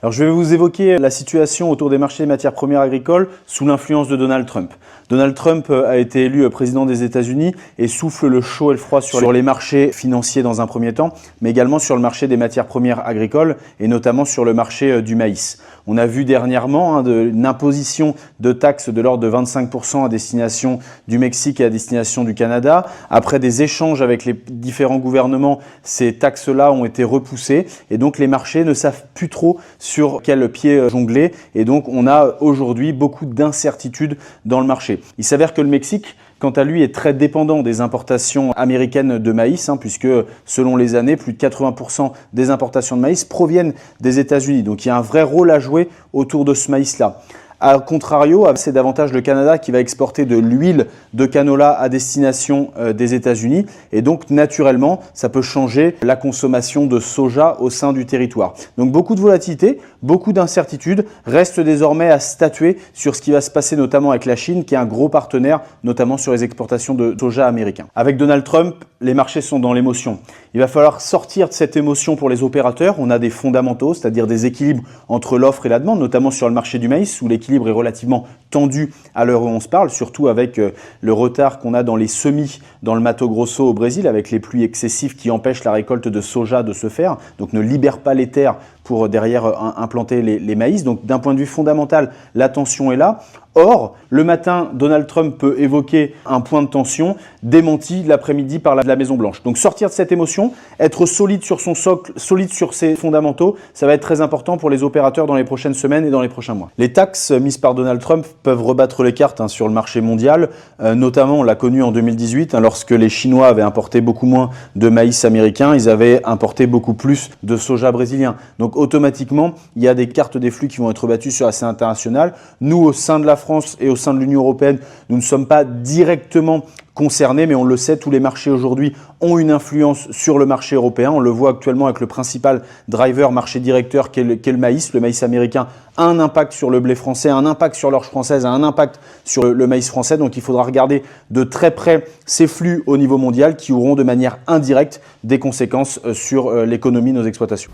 Alors je vais vous évoquer la situation autour des marchés des matières premières agricoles sous l'influence de Donald Trump. Donald Trump a été élu président des États-Unis et souffle le chaud et le froid sur les marchés financiers dans un premier temps, mais également sur le marché des matières premières agricoles et notamment sur le marché du maïs. On a vu dernièrement une imposition de taxes de l'ordre de 25% à destination du Mexique et à destination du Canada. Après des échanges avec les différents gouvernements, ces taxes-là ont été repoussées et donc les marchés ne savent plus trop sur quel pied jongler et donc on a aujourd'hui beaucoup d'incertitudes dans le marché. Il s'avère que le Mexique, quant à lui, est très dépendant des importations américaines de maïs, puisque selon les années, plus de 80% des importations de maïs proviennent des États-Unis. Donc il y a un vrai rôle à jouer autour de ce maïs-là. A contrario, c'est davantage le Canada qui va exporter de l'huile de canola à destination des États-Unis et donc naturellement, ça peut changer la consommation de soja au sein du territoire. Donc beaucoup de volatilité, beaucoup d'incertitudes, reste désormais à statuer sur ce qui va se passer notamment avec la Chine qui est un gros partenaire notamment sur les exportations de soja américain. Avec Donald Trump, les marchés sont dans l'émotion. Il va falloir sortir de cette émotion pour les opérateurs. On a des fondamentaux, c'est-à-dire des équilibres entre l'offre et la demande, notamment sur le marché du maïs où l'équilibre est relativement tendu à l'heure où on se parle, surtout avec le retard qu'on a dans les semis dans le Mato Grosso au Brésil, avec les pluies excessives qui empêchent la récolte de soja de se faire, donc ne libèrent pas les terres pour derrière implanter les maïs. Donc d'un point de vue fondamental, la tension est là. Or, le matin, Donald Trump peut évoquer un point de tension, démenti l'après-midi par la Maison-Blanche. Donc sortir de cette émotion, être solide sur son socle, solide sur ses fondamentaux, ça va être très important pour les opérateurs dans les prochaines semaines et dans les prochains mois. Les taxes mises par Donald Trump peuvent rebattre les cartes sur le marché mondial. Notamment, on l'a connu en 2018, lorsque les Chinois avaient importé beaucoup moins de maïs américain, ils avaient importé beaucoup plus de soja brésilien. Donc automatiquement, il y a des cartes des flux qui vont être rebattues sur la scène internationale. Nous, au sein de la France et au sein de l'Union européenne, nous ne sommes pas directement concernés, mais on le sait, tous les marchés aujourd'hui ont une influence sur le marché européen. On le voit actuellement avec le principal driver marché directeur qu'est le maïs. Le maïs américain a un impact sur le blé français, a un impact sur l'orge française, a un impact sur le maïs français. Donc il faudra regarder de très près ces flux au niveau mondial qui auront de manière indirecte des conséquences sur l'économie de nos exploitations.